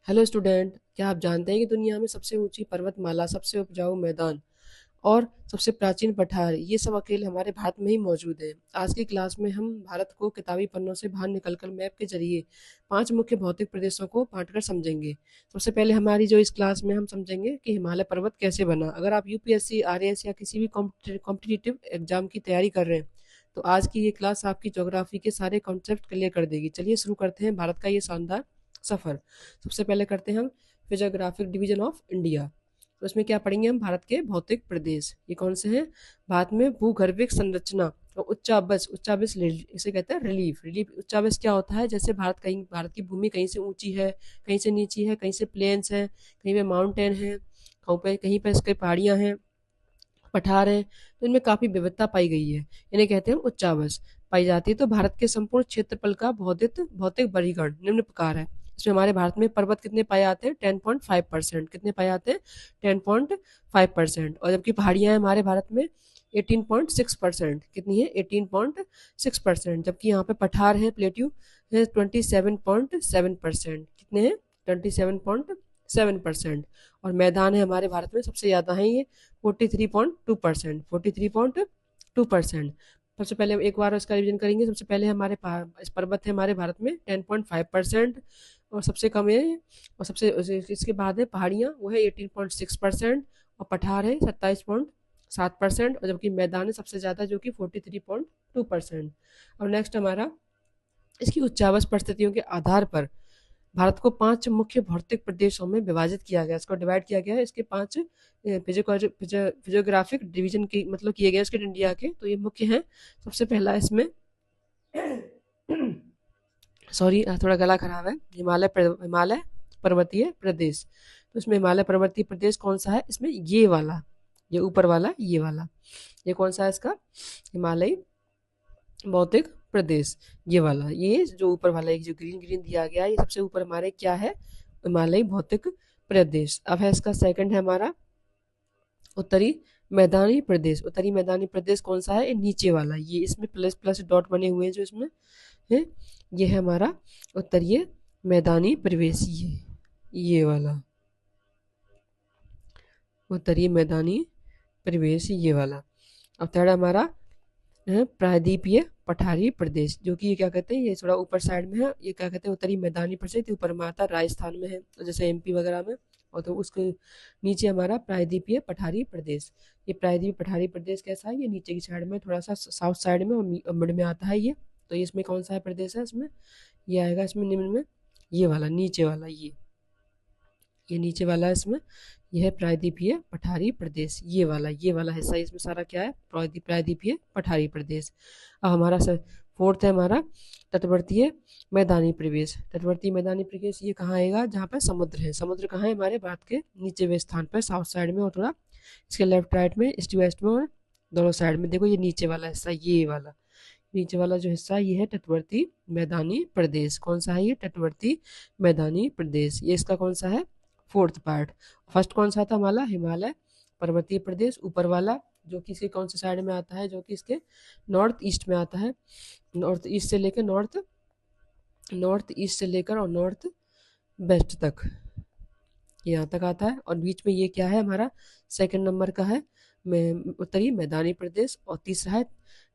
Hello student, क्या आप जानते हैं कि दुनिया में सबसे ऊंची पर्वतमाला, सबसे उपजाऊ मैदान और सबसे प्राचीन पठार ये सब अकेले हमारे भारत में ही मौजूद है। आज की क्लास में हम भारत को किताबी पन्नों से बाहर निकलकर मैप के जरिए 5 मुख्य भौतिक प्रदेशों को बांटकर समझेंगे। सबसे पहले हमारी जो इस क्लास में हम समझेंगे कि हिमालय पर्वत कैसे बना। अगर आप यूपीएससी, आरएएस या किसी भी कॉम्पिटिटिव एग्जाम की तैयारी कर रहे हैं तो आज की ये क्लास आपकी ज्योग्राफी के सारे कॉन्सेप्ट क्लियर कर देगी। चलिए शुरू करते हैं भारत का ये शानदार सफर। सबसे पहले करते हैं हम फिजियोग्राफिक डिवीजन ऑफ इंडिया। तो इसमें क्या पढ़ेंगे हम? भारत के भौतिक प्रदेश ये कौन से हैं? भारत में भूगर्भिक संरचना और उच्चावच। उच्चावच इसे कहते हैं रिलीफ। रिलीफ उच्चावच क्या होता है? जैसे भारत की भूमि कहीं से ऊंची है, कहीं से नीची है, कहीं से प्लेन्स है, कहीं पे माउंटेन है, कहीं पे इसके पहाड़ियां हैं, पठार हैं। तो इनमें काफी विविधता पाई गई है, इन्हें कहते हैं उच्चावच। पाई जाती है। तो भारत के संपूर्ण क्षेत्रफल का भौतिक भौतिक वर्गीकरण निम्न प्रकार है। इसमें हमारे भारत में पर्वत कितने पाए जाते हैं? 10.5%। कितने पाए जाते हैं? 10.5%। और जबकि पहाड़ियां हैं हमारे भारत में 18.6%। कितनी है? 18.6%। जबकि यहाँ पे पठार है, प्लेट्यू है 27.7%। कितने हैं? 27.7%। और मैदान है हमारे भारत में सबसे ज्यादा है ये 43.2%। 43.2%। सबसे पहले एक बार इसका रिवीजन करेंगे। सबसे पहले इस पर्वत है हमारे भारत में 10.5%। और सबसे कम है, और सबसे इसके बाद है पहाड़ियाँ, वो है 18.6%। और पठार है 27.7%। और जबकि मैदान है सबसे ज़्यादा जो कि 43.2%। और नेक्स्ट हमारा इसकी उच्चावच परिस्थितियों के आधार पर भारत को 5 मुख्य भौतिक प्रदेशों में विभाजित किया गया। इसको डिवाइड किया गया है। इसके 5 फिजियोग्राफिक डिवीजन की मतलब किए गए इसके इंडिया के। तो ये मुख्य हैं। सबसे पहला इसमें सॉरी, थोड़ा गला खराब है। हिमालय पर्वतीय प्रदेश। तो इसमें हिमालय पर्वतीय प्रदेश कौन सा है? इसमें ये वाला, ये ऊपर वाला, ये वाला, ये कौन सा है इसका? हिमालय भौतिक प्रदेश। ये वाला, ये जो ऊपर वाला एक जो ग्रीन ग्रीन दिया गया है, ये सबसे ऊपर हमारे क्या है? हिमालय भौतिक प्रदेश। अब है इसका सेकंड है हमारा उत्तरी मैदानी प्रदेश। उत्तरी मैदानी प्रदेश कौन सा है? ये नीचे वाला, ये इसमें प्लस प्लस डॉट बने हुए हैं जो इसमें है, ये है हमारा उत्तरीय मैदानी प्रदेश। ये वाला उत्तरीय मैदानी प्रदेश, ये वाला। अब थर्ड हमारा प्रायद्वीपीय पठारी प्रदेश, जो कि ये क्या कहते हैं, ये थोड़ा ऊपर साइड में है। ये क्या कहते हैं? उत्तरी मैदानी प्रदेश। ये ऊपर में आता है, राजस्थान में है, तो जैसे एमपी वगैरह में। और तो उसके नीचे हमारा प्रायद्वीपीय पठारी प्रदेश। ये प्रायद्वीपीय पठारी प्रदेश कैसा है? ये नीचे की साइड में, थोड़ा सा साउथ साइड में और मिड में आता है ये। तो ये इसमें कौन सा है प्रदेश है? इसमें ये आएगा इसमें निम्न में, ये वाला नीचे वाला, ये नीचे वाला है इसमें। यह है प्रायद्वीपीय पठारी प्रदेश। ये वाला हिस्सा इसमें सारा क्या है? प्रायद्वीपीय पठारी प्रदेश। अब हमारा फोर्थ है हमारा तटवर्तीय मैदानी प्रदेश। तटवर्तीय मैदानी प्रदेश ये कहाँ आएगा? जहाँ पर समुद्र है। समुद्र कहाँ है? हमारे भारत के नीचे वे स्थान पर, साउथ साइड में, और थोड़ा इसके लेफ्ट राइट में, ईस्ट वेस्ट में, और दोनों साइड में। देखो ये नीचे वाला हिस्सा, ये वाला नीचे वाला जो हिस्सा, ये है तटवर्ती मैदानी प्रदेश। कौन सा है ये? तटवर्ती मैदानी प्रदेश। ये इसका कौन सा है? Fourth part. फर्स्ट कौन सा था हमारा? हिमालय पर्वतीय प्रदेश, ऊपर वाला, जो कि इसके कौन से साइड में आता है? जो कि इसके नॉर्थ ईस्ट में आता है। नॉर्थ ईस्ट से लेकर नॉर्थ ईस्ट से लेकर और नॉर्थ वेस्ट तक, यहाँ तक आता है। और बीच में ये क्या है हमारा? सेकंड नंबर का है उत्तरी मैदानी प्रदेश। और तीसरा है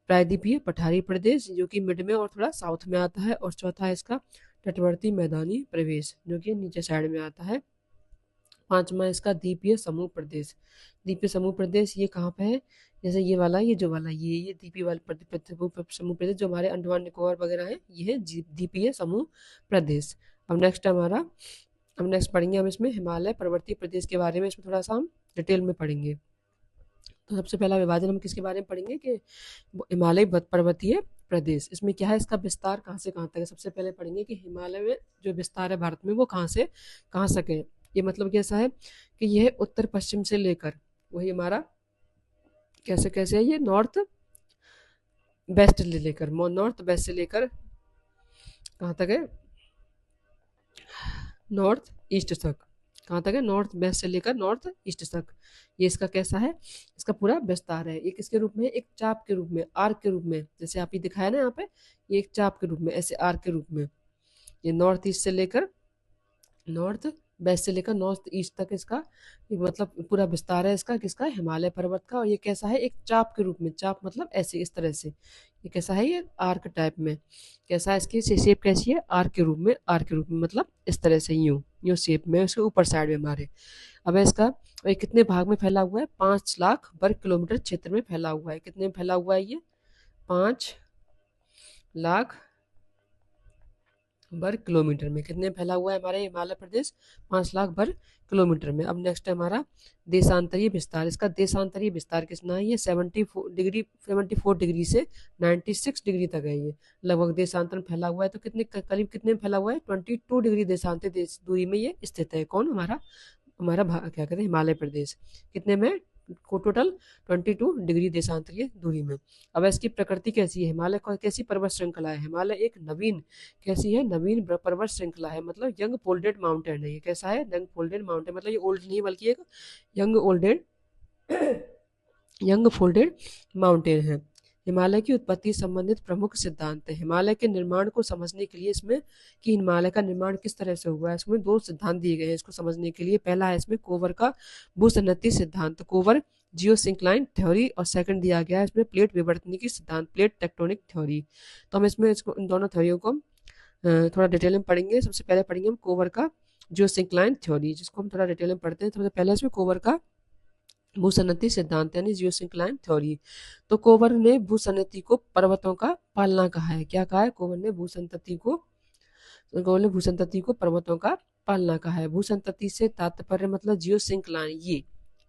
प्रायद्वीपीय पठारी प्रदेश, जो कि मिड में और थोड़ा साउथ में आता है। और चौथा है इसका तटवर्ती मैदानी प्रदेश, जो कि नीचे साइड में आता है। पांचवा इसका द्वीपीय समूह प्रदेश। द्वीपीय समूह प्रदेश ये कहाँ पे है? जैसे ये वाला, ये जो वाला, ये द्वीपीय वाला समूह प्रदेश जो हमारे अंडमान निकोबार वगैरह है, ये है द्वीपीय समूह प्रदेश। अब नेक्स्ट पढ़ेंगे हम इसमें हिमालय पर्वतीय प्रदेश के बारे में। इसमें थोड़ा सा हम डिटेल में पढ़ेंगे। तो सबसे पहला विभाजन हम किसके बारे में पढ़ेंगे? कि हिमालय पर्वतीय प्रदेश। इसमें क्या है? इसका विस्तार कहाँ से कहाँ तक है। सबसे पहले पढ़ेंगे कि हिमालय में जो विस्तार है भारत में, वो कहाँ से कहाँ तक है। ये मतलब कैसा है कि यह उत्तर पश्चिम से लेकर, वही हमारा कैसे कैसे है, ये नॉर्थ वेस्ट से लेकर कहाँ तक है? नॉर्थ ईस्ट तक। कहाँ तक है? नॉर्थ वेस्ट से लेकर नॉर्थ ईस्ट तक। ये इसका कैसा है? इसका पूरा विस्तार है। ये किसके रूप में? एक चाप के रूप में, आर्क के रूप में। जैसे आप ये दिखाया ना यहाँ पे, ये एक चाप के रूप में, ऐसे आर्क के रूप में। ये नॉर्थ ईस्ट से लेकर नॉर्थ वेस्ट से लेकर नॉर्थ ईस्ट तक इसका मतलब पूरा विस्तार है इसका किसका, हिमालय पर्वत का। और ये कैसा है, एक चाप के रूप में, चाप मतलब ऐसे इस तरह से, ये कैसा है, ये आर्क टाइप में, कैसा है इसकी शेप कैसी है, आर्क के रूप में, आर्क के रूप में मतलब इस तरह से, यूं यूं शेप में उसके ऊपर साइड में हमारे। अब है इसका, ये कितने भाग में फैला हुआ है, 5 लाख वर्ग किलोमीटर क्षेत्र में फैला हुआ है। कितने में फैला हुआ है ये, 5 लाख वर्ग किलोमीटर में, कितने में फैला हुआ है हमारे हिमालय प्रदेश, 5 लाख वर्ग किलोमीटर में। अब नेक्स्ट है हमारा देशांतरीय विस्तार। इसका देशांतरीय विस्तार कितना है, ये 74 डिग्री से 96 डिग्री तक है ये लगभग देशांतर में फैला हुआ है। तो कितने करीब कितने में फैला हुआ है, 22 डिग्री देशांतर दूरी में ये स्थित है। कौन, हमारा हमारा क्या कहते हैं, हिमालय प्रदेश। कितने में, को टोटल 22 डिग्री देशांतरीय दूरी में। अब इसकी प्रकृति कैसी है, हिमालय कैसी पर्वत श्रृंखला है, हिमालय एक नवीन, कैसी है, नवीन पर्वत श्रृंखला है, मतलब यंग फोल्डेड माउंटेन है ये। कैसा है, यंग फोल्डेड माउंटेन, मतलब ये ओल्ड नहीं बल्कि एक यंग ओल्डेड यंग फोल्डेड माउंटेन है। हिमालय की उत्पत्ति संबंधित प्रमुख सिद्धांत है। हिमालय के निर्माण को समझने के लिए इसमें, कि हिमालय का निर्माण किस तरह से हुआ है, इसमें 2 सिद्धांत दिए गए हैं इसको समझने के लिए। पहला है इसमें कोवर का भूसन्नति सिद्धांत, कोवर जियोसिंक्लाइन थ्योरी, और सेकंड दिया गया है इसमें प्लेट विवर्तनिकी सिद्धांत, प्लेट टेक्टोनिक थ्योरी। तो हम इसमें इसको इन दोनों थ्योरियों को थोड़ा डिटेल में पढ़ेंगे। सबसे पहले पढ़ेंगे हम कोवर का जियोसिंक्लाइन थ्योरी, जिसको हम थोड़ा डिटेल में पढ़ते हैं। सबसे पहले इसमें कोवर का भूसन्नति सिद्धांत यानी जियोसिंक्लाइन थ्योरी। तो कोवर ने भूसन्नति को पर्वतों का पालना कहा है। क्या कहा है, कोवर ने भूसंतति को पर्वतों का पालना कहा है। भूसंतति से तात्पर्य मतलब जियोसिंक्लाइन, ये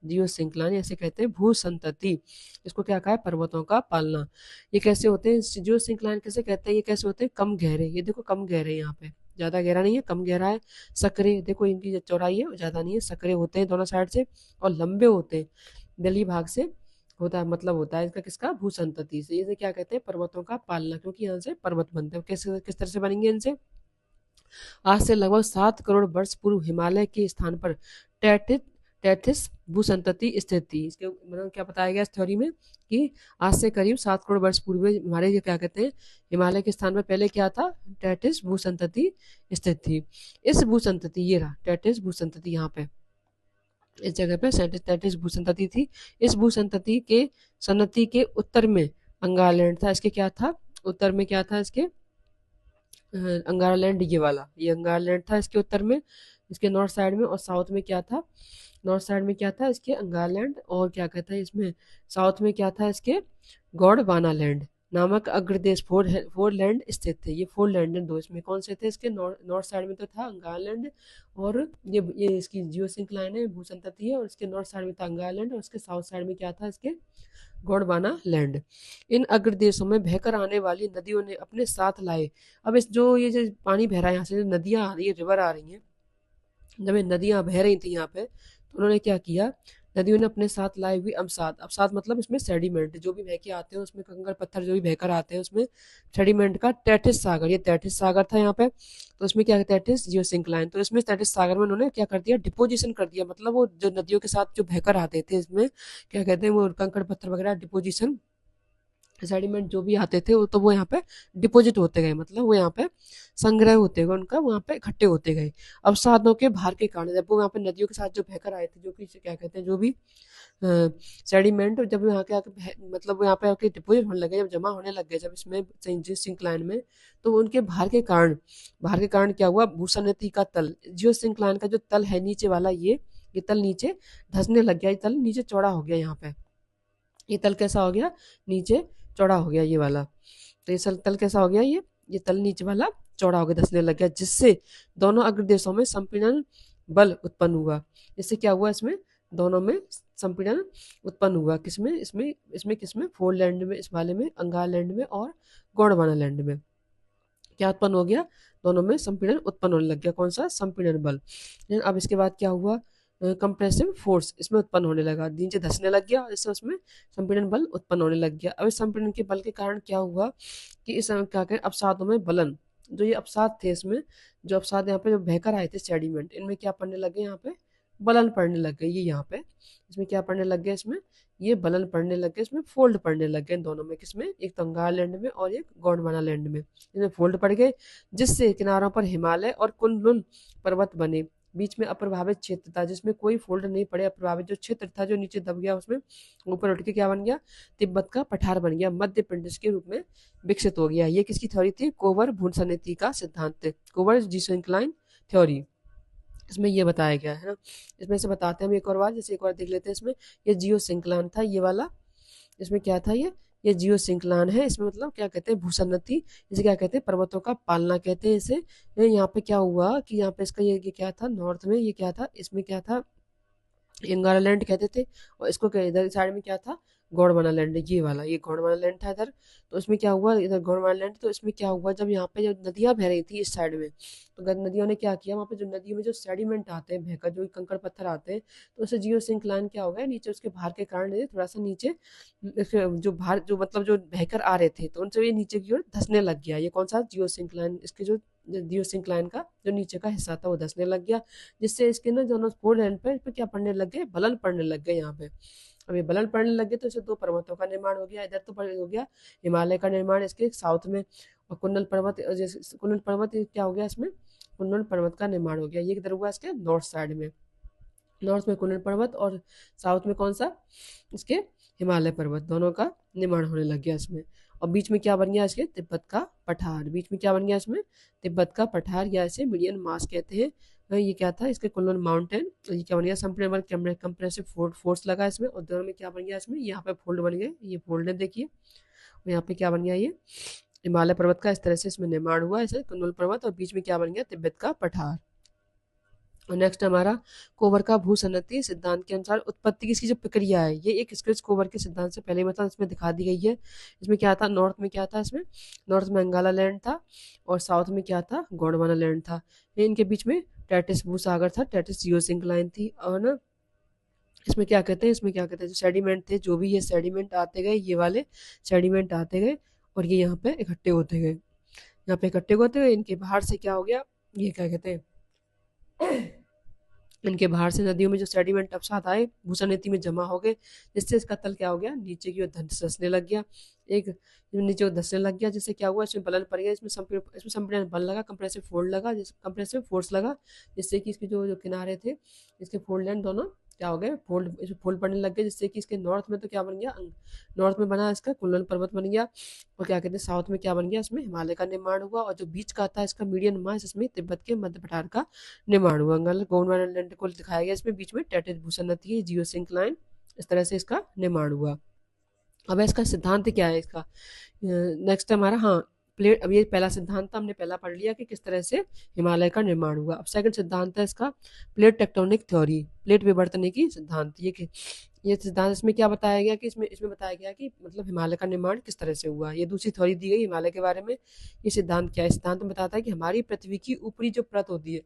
जियोसिंक्लाइन ऐसे कहते हैं भूसंतति, इसको क्या कहा है, पर्वतों का पालना। ये कैसे होते हैं, जियोसिंक्लाइन कैसे कहते हैं, ये कैसे होते हैं, कम गहरे, ये देखो कम गहरे, यहाँ पे ज्यादा गहरा नहीं है, कम गहरा है। सकरे देखो, इनकी जो चौड़ाई है ज्यादा नहीं है, सकरे होते हैं दोनों साइड से, और लंबे होते हैं, दली भाग से होता है, मतलब होता है इसका किसका, भूसंतति से। इसे क्या कहते हैं, पर्वतों का पालना, क्योंकि यहाँ से पर्वत बनते हैं। किस तरह से बनेंगे इनसे, आज से लगभग 7 करोड़ वर्ष पूर्व हिमालय के स्थान पर टैटिस टैथिस भूसंतति स्थित थी। इसके मतलब क्या बताया गया इस थ्योरी में, कि आज से करीब 7 करोड़ वर्ष पूर्व में हमारे ये क्या कहते हैं, हिमालय के स्थान पर पहले क्या था, टैटिस भूसंतति स्थित थी। इस भूसंतति, ये रहा टैटिस भूसंतति, यहाँ पे इस जगह पे टैटिस भूसंतति थी। इस भूसंतति के सन्नति के उत्तर में अंगारलैंड था। इसके क्या था, उत्तर में क्या था इसके, अंगारलैंड, ये वाला, ये अंगारलैंड था इसके उत्तर में, इसके नॉर्थ साइड में। और साउथ में क्या था, नॉर्थ साइड में क्या था इसके, अंगारलैंड, और क्या कहता है इसमें साउथ में क्या था इसके, गौड़वाना लैंड नामक अग्रदेश, फोर लैंड स्थित थे। ये फोर लैंड दो, इसमें कौन से थे, इसके नॉर्थ साइड में तो था अंगारलैंड, और ये इसकी जियोसिंक्लाइन है, भूसंतति है, और इसके नॉर्थ साइड में था अंगारलैंड, और इसके साउथ साइड में क्या था इसके, गोंडवाना लैंड। इन अग्रदेशों में बहकर आने वाली नदियों ने अपने साथ लाए, अब इस जो ये जो पानी बह रहा है यहाँ से, जो नदियाँ आ रही है, रिवर आ रही हैं, जब ये नदियाँ बह रही थी यहाँ पे, तो उन्होंने क्या किया, नदियों ने अपने साथ लाए हुए अवसाद, अवसाद मतलब इसमें सेडिमेंट जो भी बह के आते हैं, उसमें कंकड़ पत्थर जो भी बहकर आते हैं, उसमें सेडिमेंट का टैटिस सागर, ये टैटिस सागर था यहाँ पे। तो इसमें क्या, टैटिस जियोसिंक्लाइन, तो इसमें टैटिस सागर में उन्होंने क्या कर दिया, डिपोजिशन कर दिया, मतलब वो जो नदियों के साथ जो बहकर आते थे, इसमें क्या कहते हैं, वो कंकड़ पत्थर वगैरह डिपोजिशन, सेडिमेंट जो भी आते थे, वो तो वो यहाँ पे डिपॉजिट होते गए, मतलब वो यहाँ पे संग्रह होते गए, उनका वहाँ पे इकट्ठे होते गए अवसादों के भार के कारण। जब वो वहाँ पे नदियों के साथ जो बहकर आए थे, जो कि क्या कहते हैं, जो भी सेडिमेंट जब यहाँ के आके मतलब वो यहाँ पे आके डिपोजिट होने लगे, जब जमा होने लग गए, जब इसमें जियोसिंक्लाइन में, तो उनके भार के कारण क्या हुआ, भूसन्नति का तल, जियोसिंक्लाइन का जो तल है नीचे वाला, ये तल नीचे धंसने लग गया, ये तल नीचे चौड़ा हो गया, यहाँ पे ये तल कैसा हो गया, नीचे चौड़ा हो गया, ये वाला। तो ये तल कैसा हो गया, ये तल नीचे वाला चौड़ा हो गया, धंसने लग गया, जिससे दोनों अग्रदेशों में संपीड़न बल उत्पन्न हुआ। इससे क्या हुआ, इसमें दोनों में संपीड़न उत्पन्न हुआ, किसमें, इसमें किसमें, फोर लैंड में, इस वाले में, अंगार लैंड में और गोंडवाना लैंड में क्या उत्पन्न हो गया, दोनों में संपीड़न उत्पन्न होने लग गया, कौन सा, संपीड़न बल। अब इसके बाद क्या हुआ, कंप्रेसिव फोर्स इसमें उत्पन्न होने लगा, नीचे धंसने लग गया, इससे उसमें संपीड़न बल उत्पन्न होने लग गया। अब इस संपीड़न के बल के कारण क्या हुआ, कि इस क्या करें, अवसादों में बलन, जो ये अवसाद थे, इसमें जो अवसाद यहाँ पे जो बहकर आए थे सेडिमेंट, इनमें क्या पड़ने लगे, यहाँ पे बलन पड़ने लग गए। ये यहाँ पे इसमें क्या पड़ने लग गया, इसमें ये बलन पड़ने लग गए, इसमें फोल्ड पड़ने लग गए इन दोनों में। किसमें? एक तंगार लैंड में और एक गोंडवाना लैंड में, इसमें फोल्ड पड़ गए, जिससे किनारों पर हिमालय और कुनलुन पर्वत बने। बीच में अप्रभावित क्षेत्र था जिसमें कोई फोल्ड नहीं पड़े। अप्रभावित जो क्षेत्र था जो नीचे दब गया, उसमें ऊपर उठ के क्या बन गया, तिब्बत का पठार बन गया, मध्य प्रदेश के रूप में विकसित हो गया। ये किसकी थ्योरी थी? कोवर भूसन्निधि का सिद्धांत, कोवर जियोसिंक्लाइन थ्योरी, इसमें ये बताया गया है ना। इसमें से बताते हैं हम एक और बार, जैसे एक और देख लेते हैं। इसमें ये जियो सिंक्लान था, ये वाला। इसमें क्या था? ये जियो सिंक्लान है। इसमें मतलब क्या कहते हैं, भूसन्नति, इसे क्या कहते हैं, पर्वतों का पालना कहते हैं इसे। यहाँ पे क्या हुआ कि यहाँ पे इसका ये क्या था, नॉर्थ में ये क्या था, इसमें क्या था, यंगारालैंड कहते थे, और इसको इधर साइड में क्या था, गोंडवाना लैंड, ये वाला, ये गोंडवाना लैंड था इधर। तो इसमें क्या हुआ, इधर गोंडवाना लैंड, तो इसमें क्या हुआ, जब यहाँ पे जब नदियां बह रही थी इस साइड में, तो नदियों ने क्या किया, वहाँ पे जो नदियों में जो सेडिमेंट आते हैं, बहकर जो कंकड़ पत्थर आते हैं, तो उससे जियो सिंक्लाइन क्या हो गया, नीचे उसके भार के कारण ये थोड़ा सा नीचे जो भार जो मतलब जो बहकर आ रहे थे, तो उनसे ये नीचे की ओर धंसने लग गया। ये कौन सा? जियो सिंक्लाइन, इसके जो जियो सिंक्लाइन का जो नीचे का हिस्सा था वो धंसने लग गया, जिससे इसके ना दोनों फोर एंड पे इस पे क्या पड़ने लग गए, बलन पड़ने लग गए यहाँ पे। अब ये बलन पड़ने लग गए तो इससे दो पर्वतों का निर्माण हो गया। इधर तो हो गया हिमालय का निर्माण इसके साउथ में, और कुंडल पर्वत, जैसे कुंडल पर्वत क्या हो गया, इसमें कुंडल पर्वत का निर्माण हो गया। ये किधर हुआ, इसके नॉर्थ साइड में, नॉर्थ में कुंडल पर्वत और साउथ में कौन सा, इसके हिमालय पर्वत, दोनों का निर्माण होने लग गया इसमें। और बीच में क्या बन गया, इसके तिब्बत का पठार, बीच में क्या बन गया इसमें, तिब्बत का पठार, या इसे मीडियन मास कहते हैं। ये क्या था, इसके कुनलुन माउंटेन, ये क्या बन गया, संपूर्ण कंप्रेसिव फोर्स लगा इसमें, और दोनों में क्या बन गया, इसमें यहाँ पे फोल्ड बन गए, ये फोल्ड है देखिए। और यहाँ पे क्या बन गया, ये हिमालय पर्वत का इस तरह से इसमें निर्माण हुआ, ऐसे कुनलुन पर्वत, और बीच में क्या बन गया, तिब्बत का पठार। और नेक्स्ट हमारा कोवर का भूसन्नति सिद्धांत के अनुसार उत्पत्ति की इसकी जो प्रक्रिया है, ये एक स्क्रिच कोवर के सिद्धांत से पहले मतलब इसमें दिखा दी गई है। इसमें क्या था, नॉर्थ में क्या था, इसमें नॉर्थ में अंगाला लैंड था, और साउथ में क्या था, गोंडवाना लैंड था। इनके बीच में टैटिस भूसागर था, टैटिस जियोसिंक्लाइन थी। और ना इसमें क्या कहते हैं, इसमें क्या कहते हैं, जो सेडिमेंट थे, जो भी ये सेडिमेंट आते गए, ये वाले सेडिमेंट आते गए, और ये यहाँ पे इकट्ठे होते गए, यहाँ पे इकट्ठे होते हुए इनके बाहर से क्या हो गया, ये क्या कहते हैं, इनके बाहर से नदियों में जो सेडिमेंट अवसाद आए, भूसन्निधि में जमा हो गए, जिससे इसका तल क्या हो गया, नीचे की ओर धंसने लग गया, एक नीचे ओर धंसने लग गया, जिससे क्या हुआ, इसमें बलन पड़ गया, इसमें संपीड़न बल लगा, कंप्रेसिव फोर्स लगा, कंप्रेसिव फोर्स लगा, जिससे कि इसके जो किनारे थे, इसके फोल्ड लैंड दोनों क्या हो गए, फोल्ड, इसमें फोल्ड पड़ने लग गए, जिससे कि इसके नॉर्थ में तो क्या बन गया, नॉर्थ में बना इसका कुनलुन पर्वत बन गया, और क्या कहते हैं साउथ में क्या बन गया, इसमें हिमालय का निर्माण हुआ, और जो बीच का था इसका मीडियन मास, इसमें तिब्बत के मध्य पठार का निर्माण हुआ। गोंडवाना लैंड को दिखाया गया, इसमें बीच में टैटिस भूसन्नति, जियो सिंक्लाइन, इस तरह से इसका निर्माण हुआ। अब इसका सिद्धांत क्या है इसका, नेक्स्ट हमारा, हाँ प्लेट, अब ये पहला सिद्धांत था, हमने पहला पढ़ लिया कि किस तरह से हिमालय का निर्माण हुआ। अब सेकंड सिद्धांत है इसका प्लेट टेक्टोनिक थ्योरी, प्लेट विवर्तन की सिद्धांत। ये सिद्धांत, इसमें क्या बताया गया कि इसमें इसमें बताया गया कि मतलब हिमालय का निर्माण किस तरह से हुआ। ये दूसरी थ्योरी दी गई हिमालय के बारे में। ये सिद्धांत क्या है, सिद्धांत में बताता है कि हमारी पृथ्वी की ऊपरी जो परत होती है,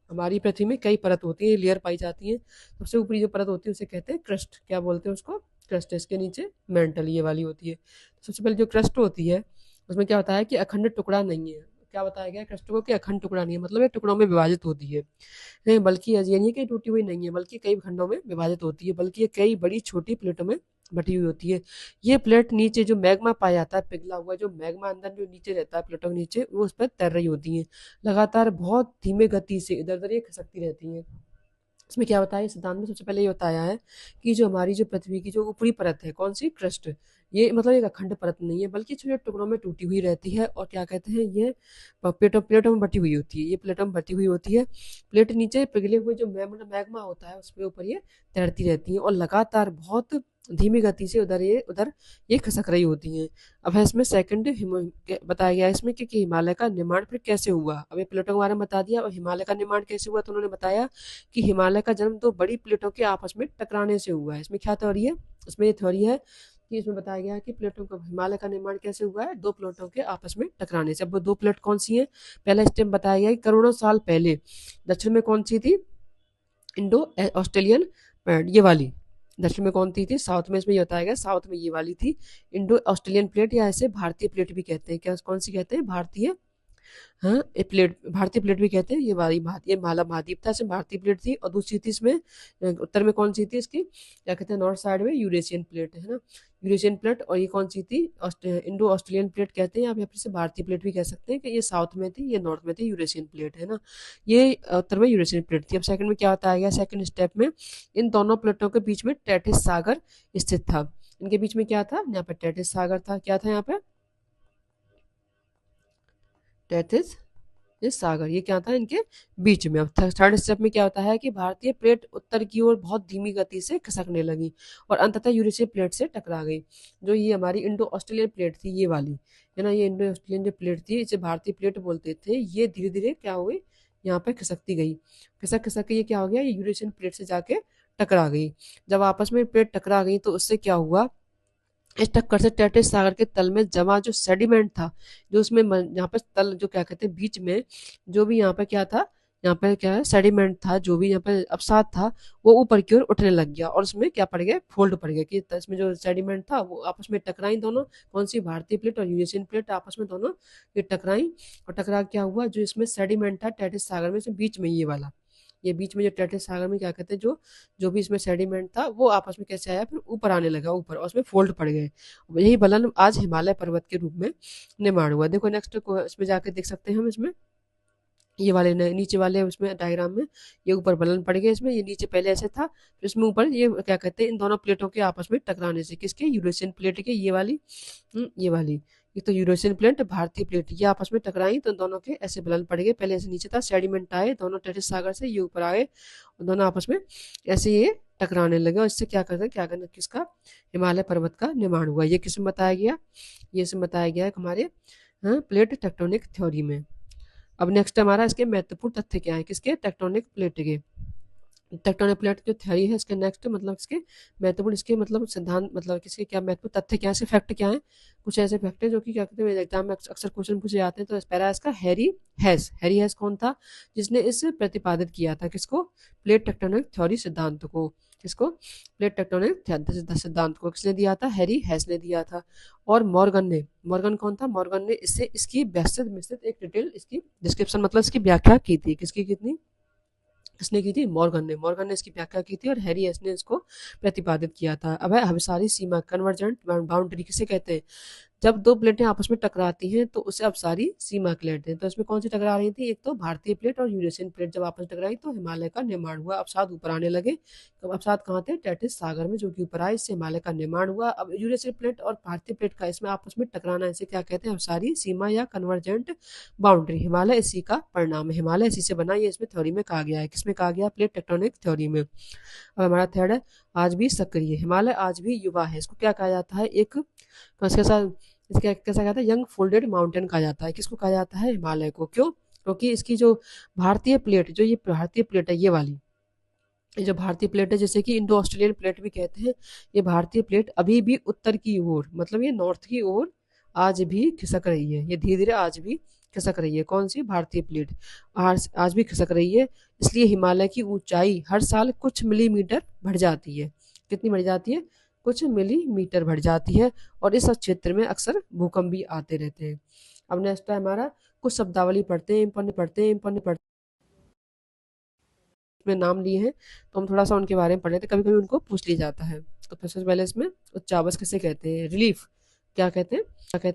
हमारी पृथ्वी में कई परत होती है, लेयर पाई जाती है, सबसे ऊपरी जो परत होती है उसे कहते हैं क्रस्ट, क्या बोलते हैं उसको, क्रस्ट। इसके नीचे मेंटल ये वाली होती है। सबसे पहले जो क्रस्ट होती है उसमें क्या होता है कि अखंड टुकड़ा नहीं है, क्या बताया गया क्रस्ट को, कि अखंड टुकड़ा नहीं है, मतलब ये टुकड़ों में विभाजित होती है, नहीं बल्कि ये नहीं है कि टूटी हुई नहीं है, बल्कि कई खंडों में विभाजित होती है, बल्कि ये कई बड़ी छोटी प्लेटों में बटी हुई होती है। ये प्लेट नीचे जो मैग्मा पाया जाता है, पिघला हुआ जो मैग्मा अंदर जो नीचे रहता है प्लेटों के नीचे, वो उस पर तैर रही होती है, लगातार बहुत धीमे गति से इधर उधर ये खिसकती रहती हैं। इसमें क्या बताया सिद्धांत में, सबसे पहले ये बताया है कि जो हमारी जो पृथ्वी की जो ऊपरी परत है, कौन सी, क्रस्ट, ये मतलब एक अखंड परत नहीं है, बल्कि छोटे टुकड़ों में टूटी हुई रहती है, और क्या कहते हैं, ये प्लेटों प्लेटों में बटी हुई होती है, ये प्लेटों में बटी हुई होती है। प्लेट नीचे पिघले हुए जो मैग्मा होता है उसके ऊपर ये तैरती रहती है, और लगातार बहुत धीमी गति से उधर ये खसक रही होती हैं। अब है इसमें सेकंड बताया गया है इसमें कि हिमालय का निर्माण फिर कैसे हुआ। अब ये प्लेटों के बारे में बता दिया, और हिमालय का निर्माण कैसे हुआ, तो उन्होंने बताया कि हिमालय का जन्म दो बड़ी प्लेटों के आपस में टकराने से हुआ है। इसमें क्या थ्योरी है, इसमें ये थ्योरी है कि इसमें बताया गया है कि प्लेटों का हिमालय का निर्माण कैसे हुआ है, दो प्लेटों के आपस में टकराने से। अब वो दो प्लेट कौन सी है, पहला स्टेप बताया गया कि करोड़ों साल पहले दक्षिण में कौन सी थी, इंडो ऑस्ट्रेलियन पैड, ये वाली दक्षिण में कौन थी साउथ में, इसमें ये बताया गया साउथ में ये वाली थी इंडो ऑस्ट्रेलियन प्लेट, या ऐसे भारतीय प्लेट भी कहते हैं, क्या कौन सी कहते हैं, भारतीय हाँ, ये प्लेट भारतीय प्लेट भी कहते हैं। ये माला महाद्वीप था, इसमें भारतीय प्लेट थी। और दूसरी थी इसमें उत्तर में कौन सी थी इसकी, क्या कहते हैं, नॉर्थ साइड में यूरेशियन प्लेट है ना, यूरेशियन प्लेट। और ये कौन सी थी, इंडो ऑस्ट्रेलियन प्लेट कहते हैं, आप यहाँ पर से भारतीय प्लेट भी कह सकते हैं कि ये साउथ में थी, ये नॉर्थ में थी, यूरेशियन प्लेट है ना, ये उत्तर में यूरेशियन प्लेट थी। अब सेकंड में क्या होता है, सेकंड स्टेप में इन दोनों प्लेटों के बीच में टेथिस सागर स्थित था। इनके बीच में क्या था, यहाँ पे टेथिस सागर था, क्या था यहाँ पे, टेथिस ये सागर, ये क्या था इनके बीच में। अब थर्ड स्टेप में क्या होता है कि भारतीय प्लेट उत्तर की ओर बहुत धीमी गति से खिसकने लगी और अंततः यूरेशियन प्लेट से टकरा गई। जो ये हमारी इंडो ऑस्ट्रेलियन प्लेट थी, ये वाली है ना, ये इंडो ऑस्ट्रेलियन जो प्लेट थी, इसे भारतीय प्लेट बोलते थे। ये धीरे धीरे क्या हुई, यहाँ पे खिसकती गई, खिसक खिसक के ये क्या हो गया, ये यूरेशियन प्लेट से जाके टकरा गई। जब आपस में प्लेट टकरा गई तो उससे क्या हुआ, इस टक्कर से टेटिस सागर के तल में जमा जो सेडिमेंट था, जो उसमें यहाँ पे तल जो क्या कहते हैं बीच में, जो भी यहाँ पे क्या था, यहाँ पे क्या है सेडिमेंट था, जो भी यहाँ पे अवसाद था, वो ऊपर की ओर उठने लग गया और उसमें क्या पड़ गया, फोल्ड पड़ गया, कि इसमें जो सेडिमेंट था वो आपस में टकराई दोनों, कौन सी भारतीय प्लेट और यूरेशियन प्लेट आपस में दोनों ये टकराई। और टकरा क्या हुआ, जो इसमें सेडिमेंट था टेटिस सागर में, इसमें बीच में ये वाला, ये बीच में जो टेटिस सागर में क्या कहते हैं, जो जो भी इसमें सेडिमेंट था वो आपस में कैसे आया, फिर ऊपर आने लगा ऊपर, और उसमें फोल्ड पड़ गए। यही बलन आज हिमालय पर्वत के रूप में निर्माण हुआ। देखो नेक्स्ट इसमें जाके देख सकते हैं हम, इसमें ये वाले नीचे वाले उसमें डायग्राम में ये ऊपर बलन पड़ गए, इसमें ये नीचे पहले ऐसे था, फिर इसमें ऊपर ये क्या कहते हैं, इन दोनों प्लेटों के आपस में टकराने से, किसके, यूरेशियन प्लेट के, ये वाली ये वाली, ये तो यूरेशियन प्लेट भारतीय प्लेट, ये आपस में टकराई तो दोनों के ऐसे बलन पड़ गए, पहले ऐसे नीचे था, सेडिमेंट आए दोनों टेटिस सागर से, ये ऊपर आए और दोनों आपस में ऐसे ये टकराने लगे और इससे क्या करते हैं, क्या करना, किसका, हिमालय पर्वत का निर्माण हुआ। ये किसमें बताया गया, ये इसमें बताया गया है हमारे प्लेट टेक्टोनिक थ्योरी में। अब नेक्स्ट हमारा इसके महत्वपूर्ण तथ्य क्या है, किसके, टेक्टोनिक प्लेट के, टेक्टोनिक प्लेट जो थ्योरी है इसके नेक्स्ट मतलब इसके महत्वपूर्ण, इसके मतलब सिद्धांत, मतलब किसके क्या महत्वपूर्ण तथ्य क्या है, इसके फैक्ट क्या है, कुछ ऐसे फैक्ट है जो कि क्या कहते हैं एग्जाम में अक्सर क्वेश्चन पूछे जाते हैं। तो पहला इसका हैरी हैस कौन था, जिसने इस प्रतिपादित किया था, किसको, प्लेट टेक्टोनिक थ्योरी सिद्धांत को, किसको, प्लेट टेक्टोनिक सिद्धांत को किसने दिया था, हैरी हैस ने दिया था। और मॉर्गन कौन था, मॉर्गन ने इससे इसकी विस्तृत एक डिटेल इसकी डिस्क्रिप्शन मतलब इसकी व्याख्या की थी, किसकी कितनी, किसने की थी, मॉर्गन ने इसकी व्याख्या की थी और हैरी एस ने इसको प्रतिपादित किया था। अब है अभिसारी सीमा, कन्वर्जेंट बाउंड्री किसे कहते हैं, जब दो प्लेटें आपस में टकराती हैं तो उसे अभिसारी सीमा कहते हैं। तो इसमें कौन सी टकरा रही थी, एक तो भारतीय प्लेट और यूरेशियन प्लेट जब आपस में टकराई तो हिमालय का निर्माण हुआ, अवसाद ऊपर आने लगे। तो अवसाद कहाँ थे, टेटिस सागर में, जो कि ऊपर आए, इससे हिमालय का निर्माण हुआ। अब यूरेशियन प्लेट और भारतीय प्लेट का इसमें आपस में टकराना, इसे क्या कहते हैं, अवसारी सीमा या कन्वर्जेंट बाउंड्री। हिमालय इसी का परिणाम है, हिमालय इसी से बना, ये इसमें थ्योरी में कहा गया है, किसमें कहा गया, प्लेट टेक्टोनिक थ्योरी में। अब हमारा थर्ड है, आज भी सक्रिय, हिमालय आज भी युवा है, इसको क्या कहा जाता है, एक इसके साथ इसका कैसा कहता है, यंग फोल्डेड माउंटेन कहा जाता है, किसको कहा जाता है, हिमालय को। क्यों, क्योंकि इसकी जो भारतीय प्लेट, जो ये भारतीय प्लेट है, ये वाली, ये जो भारतीय प्लेट है, जैसे कि इंडो ऑस्ट्रेलियन प्लेट भी कहते हैं, ये भारतीय प्लेट अभी भी उत्तर की ओर, मतलब ये नॉर्थ की ओर आज भी खिसक रही है, ये धीरे धीरे आज भी खिसक रही है, कौन सी, भारतीय प्लेट आज भी खिसक रही है। इसलिए हिमालय की ऊंचाई हर साल कुछ मिलीमीटर बढ़ जाती है, कितनी बढ़ जाती है, कुछ मिलीमीटर बढ़ जाती है, और इस क्षेत्र में अक्सर भूकंप भी आते रहते हैं। अब नेक्स्ट है हमारा, कुछ शब्दावली पढ़ते हैं, इंपॉर्टेंट में नाम लिए हैं तो हम थोड़ा सा उनके बारे में पढ़ लेते हैं, कभी कभी उनको पूछ लिया जाता है। तो सबसे पहले इसमें उच्चावच किसे कहते हैं, रिलीफ क्या कहते हैं,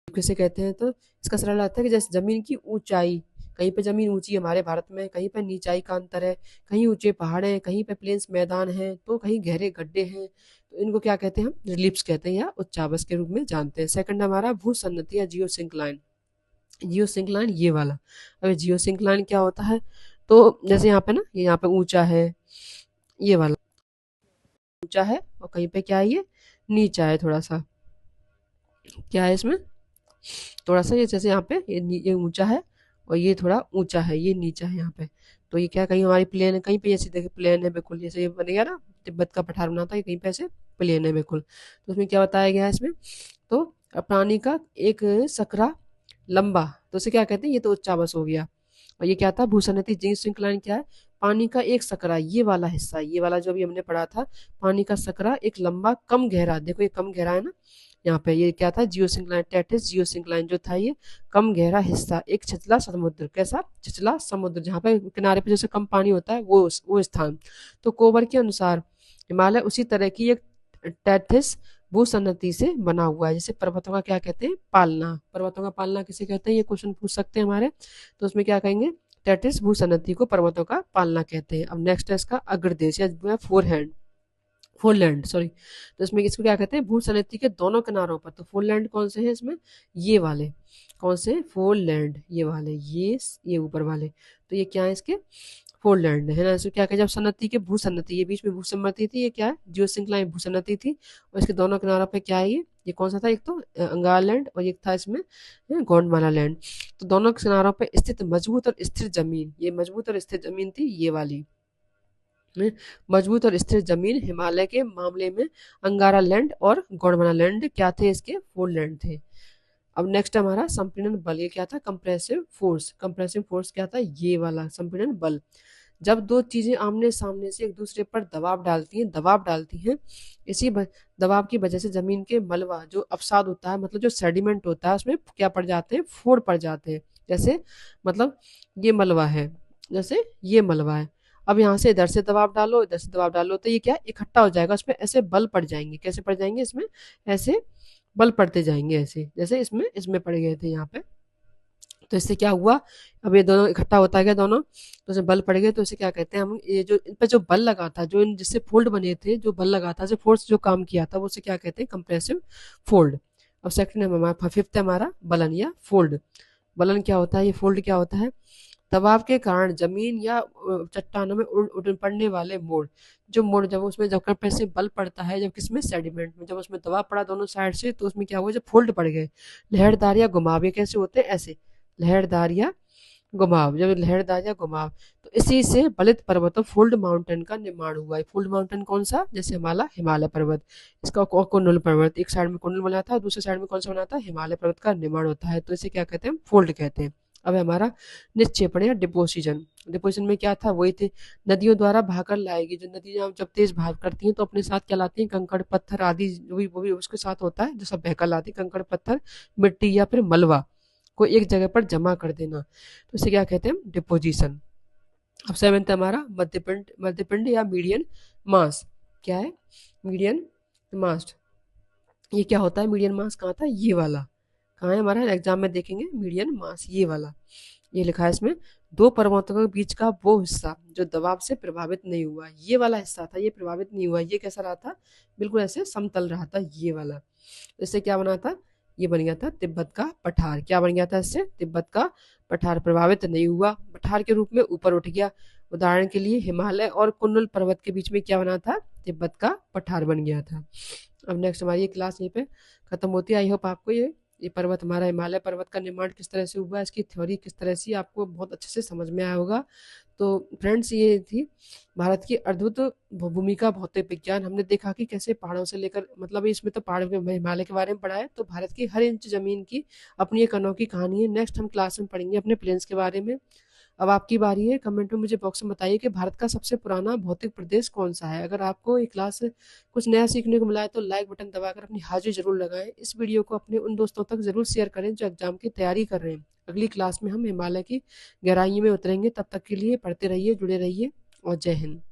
किसे कहते हैं, तो इसका सरल अर्थ है कि जैसे जमीन की ऊंचाई, कहीं पे जमीन ऊंची है हमारे भारत में, कहीं पे नीचाई का अंतर है, कहीं ऊंचे पहाड़ हैं, कहीं पे प्लेन्स मैदान हैं, तो कहीं गहरे गड्ढे हैं, तो इनको क्या कहते हैं, हम रिलीफ्स कहते हैं या उच्चावच के रूप में जानते हैं। सेकंड हमारा भू सन्नति या जियो सिंक्लाइन, जियो सिंक्लाइन ये वाला। अब जियो सिंक्लाइन क्या होता है, तो जैसे यहाँ पे ना, ये यहाँ पे ऊंचा है, ये वाला ऊंचा है और कहीं पे क्या है, ये नीचा है, थोड़ा सा क्या है इसमें, थोड़ा सा ये जैसे यहाँ पे ये ऊंचा है और ये थोड़ा ऊंचा है, ये नीचा है यहाँ पे। तो ये क्या, कहीं हमारी प्लेन है, कहीं पे ऐसे देखिए प्लेन है बिल्कुल, जैसे ये बनेगा ना तिब्बत का पठार बना था, ये कहीं पे ऐसे प्लेन है बिल्कुल। तो उसमें क्या बताया गया है इसमें, तो प्राणी का एक सकरा लंबा, तो उसे क्या कहते हैं, ये तो उच्चावच हो गया। और ये क्या था, भूसन्नति जियो सिंक्लाइन क्या है, पानी का एक सकरा, ये वाला हिस्सा, ये वाला जो भी हमने पढ़ा था, पानी का सकरा एक लंबा कम गहरा, देखो ये कम गहरा है ना, यहाँ पे ये क्या था, जियोसिंक्लाइन, टेटिस जियोसिंक्लाइन जो था ये कम गहरा हिस्सा, एक छिछला समुद्र, कैसा छिछला समुद्र, जहाँ पे किनारे पे जैसे कम पानी होता है वो स्थान। तो कोबर के अनुसार हिमालय उसी तरह की एक टेथिस भूसन्नति से बना हुआ है। जैसे पर्वतों का क्या कहते हैं, पालना, पर्वतों का पालना किसे कहते हैं, ये क्वेश्चन पूछ सकते हैं हमारे, तो उसमें क्या कहेंगे, टेटिस भूसन्नति को पर्वतों का पालना कहते हैं। अब नेक्स्ट है इसका अग्रदेश या फोरहैंड, फोरलैंड सॉरी, तो इसमें इसको क्या कहते हैं, भूसन्नति के दोनों किनारों पर। तो फोरलैंड कौन से हैं इसमें, ये वाले, कौन से, फोरलैंड ये वाले, ये ऊपर वाले, तो ये क्या है इसके फोरलैंड है ना। इसको क्या कहते हैं, जब सन्नति के भूसन्नति, ये बीच में भूसम्मति थी, ये क्या है, जियोसिंक्लाइन भूसन्नति थी, और इसके दोनों किनारों पे क्या है, ये कौन सा था, एक तो अंगार लैंड और एक था इसमें गोंडवाना लैंड। तो दोनों किनारों पे स्थित मजबूत और स्थिर जमीन, ये मजबूत और स्थिर जमीन थी ये वाली, मजबूत और स्थिर जमीन हिमालय के मामले में अंगारा लैंड और गोंडवाना लैंड क्या थे, इसके फोरलैंड थे। अब नेक्स्ट हमारा संपीड़न बल, ये क्या था, कंप्रेसिव फोर्स, कंप्रेसिव फोर्स क्या था, ये वाला संपीड़न बल। जब दो चीजें आमने सामने से एक दूसरे पर दबाव डालती हैं, इसी दबाव की वजह से जमीन के मलबा जो अवसाद होता है, मतलब जो सेडिमेंट होता है, उसमें क्या पड़ जाते हैं, फोड़ पड़ जाते हैं। जैसे मतलब ये मलबा है, जैसे ये मलबा है, अब यहाँ से इधर से दबाव डालो, इधर से दबाव डालो, तो ये क्या इकट्ठा हो जाएगा, उसमें ऐसे बल पड़ जाएंगे, कैसे पड़ जाएंगे, इसमें ऐसे बल पड़ते जाएंगे, ऐसे जैसे इसमें इसमें पड़ गए थे यहाँ पे। तो इससे क्या हुआ, अब ये दोनों इकट्ठा होता गया दोनों, तो इसमें बल पड़ गए, तो इसे क्या कहते हैं हम, ये जो इन पे जो बल लगा था, जो इन जिससे फोल्ड बने थे, जो बल लगा था, जो फोर्स जो काम किया था, वो उसे क्या कहते हैं, कंप्रेसिव फोल्ड। अब सेकंड है हमारा, फिफ्थ है हमारा बलन या फोल्ड। बलन क्या होता है, ये फोल्ड क्या होता है, दबाव के कारण जमीन या चट्टानों में उड़ पड़ने वाले मोड़, जो मोड़ जब उसमें जब कंप्रेसिव बल पड़ता है, जब किसमें, सेडिमेंट में, जब उसमें दबाव पड़ा दोनों साइड से, तो उसमें क्या हुआ, जब फोल्ड पड़ गए, लहरदार या घुमाव, ये कैसे होते हैं, ऐसे लहरदार या घुमाव, जब लहरदार या घुमाव, तो इसी से बलित पर्वतों फोल्ड माउंटेन का निर्माण हुआ है। फोल्ड माउंटेन कौन सा, जैसे हमारा हिमालय पर्वत, इसका कुंडल पर्वत, एक साइड में कुंडल बना था, दूसरे साइड में कौन सा बना था, हिमालय पर्वत का निर्माण होता है, तो इसे क्या कहते हैं, फोल्ड कहते हैं। अब हमारा निक्षेपण या डिपोजिशन, डिपोजिशन में क्या था, वही थे, नदियों द्वारा भाकर लाएगी, जो नदियां जब तेज भाग करती हैं तो अपने साथ क्या लाती हैं, कंकड़ पत्थर आदि, वो भी उसके साथ होता है, जो सब बहकर लाती है, कंकड़ पत्थर, मिट्टी या फिर मलबा को एक जगह पर जमा कर देना, तो इसे क्या कहते हैं, डिपोजिशन। अब सेवेंथ हमारा मध्यपिंड, मध्यपिंड या मीडियन मास, क्या है, मीडियन मास, ये क्या होता है, मीडियन मास कहाँ था, ये वाला, कहाँ है हमारा, एग्जाम में देखेंगे, मीडियन मास ये वाला, ये लिखा है इसमें, दो पर्वतों के बीच का वो हिस्सा जो दबाव से प्रभावित नहीं हुआ, ये वाला हिस्सा था, ये प्रभावित नहीं हुआ, ये कैसा रहा था, बिल्कुल ऐसे समतल रहा था, ये वाला। तो इससे क्या बना था, ये बन गया था तिब्बत का पठार, क्या बन गया था इससे, तिब्बत का पठार, प्रभावित नहीं हुआ, पठार के रूप में ऊपर उठ गया। उदाहरण के लिए हिमालय और कुन्लुन पर्वत के बीच में क्या बना था, तिब्बत का पठार बन गया था। अब नेक्स्ट हमारी ये क्लास यहीं पे खत्म होती है। आई होप आपको ये पर्वत, हमारा हिमालय पर्वत का निर्माण किस तरह से हुआ, इसकी थ्योरी किस तरह से आपको बहुत अच्छे से समझ में आया होगा। तो फ्रेंड्स, ये थी भारत की अद्भुत भूमिका भौतिक विज्ञान। हमने देखा कि कैसे पहाड़ों से लेकर, मतलब इसमें तो पहाड़ के हिमालय के बारे में पढ़ा है, तो भारत की हर इंच जमीन की अपनी एक अनोखी कहानी है। नेक्स्ट हम क्लास में पढ़ेंगे अपने प्लेन्स के बारे में। अब आपकी बारी है, कमेंट में मुझे बॉक्स में बताइए कि भारत का सबसे पुराना भौतिक प्रदेश कौन सा है। अगर आपको ये क्लास कुछ नया सीखने को मिला है तो लाइक बटन दबाकर अपनी हाजिरी जरूर लगाएं। इस वीडियो को अपने उन दोस्तों तक जरूर शेयर करें जो एग्जाम की तैयारी कर रहे हैं। अगली क्लास में हम हिमालय की गहराई में उतरेंगे, तब तक के लिए पढ़ते रहिए, जुड़े रहिए और जय हिंद।